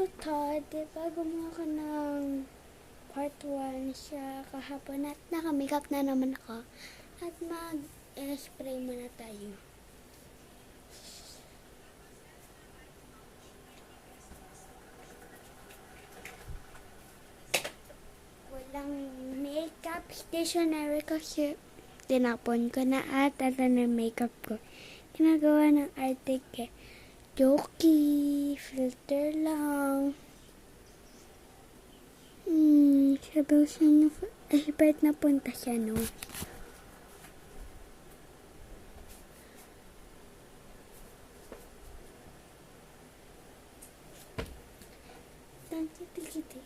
Todd, diba gumawa ka ng part 1 siya kahapon at naka-makeup na naman ako. At mag-spray muna tayo. Walang makeup stationery kasi tinapon ko na at ito na makeup ko. Ginagawa ng Arte Jokey, filter lang. Sabi ko sa inyo, kahit napunta siya, no? Tanti-tikiti.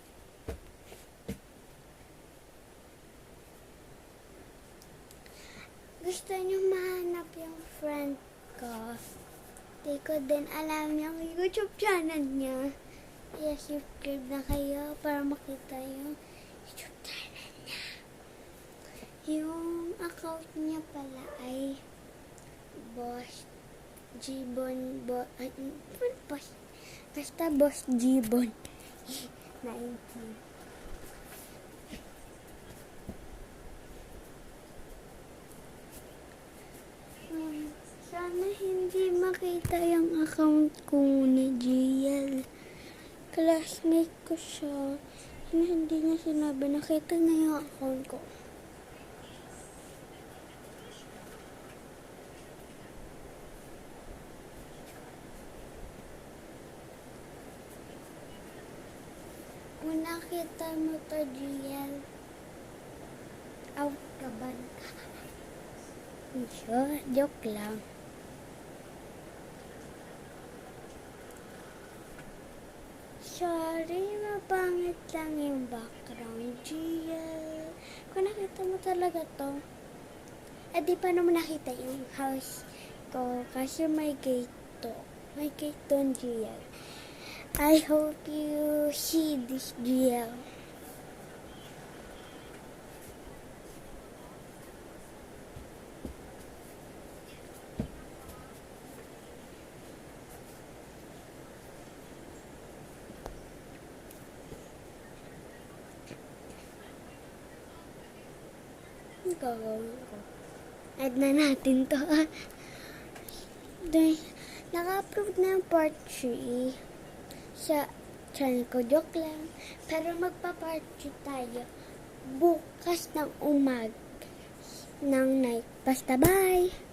Gusto niyo mahanap yung friend ko? Di ko din alam yung YouTube channel niya. Kaya subscribe na kayo para makita yung YouTube channel niya. Yung account niya pala ay Boss Gibon. Basta Boss Gibon 19. Sana hindi makita yung account ko ni GL. Classmate ko siya. Hindi niya sinabi. Nakita na yung account ko. Kung nakita mo to, GL, out ka ba? Sure, joke lang. Sorry, mapangit lang yung background, GL. Kung nakita mo talaga to, di pa naman nakita yung house ko kasi may gate to. May gate doon, GL. I hope you see this, GL. Gagawin ko. Add na natin to. Naka-upload na yung part 3 sa channel ko. Joke lang. Pero magpa-part 3 tayo bukas ng umag ng night. Basta bye!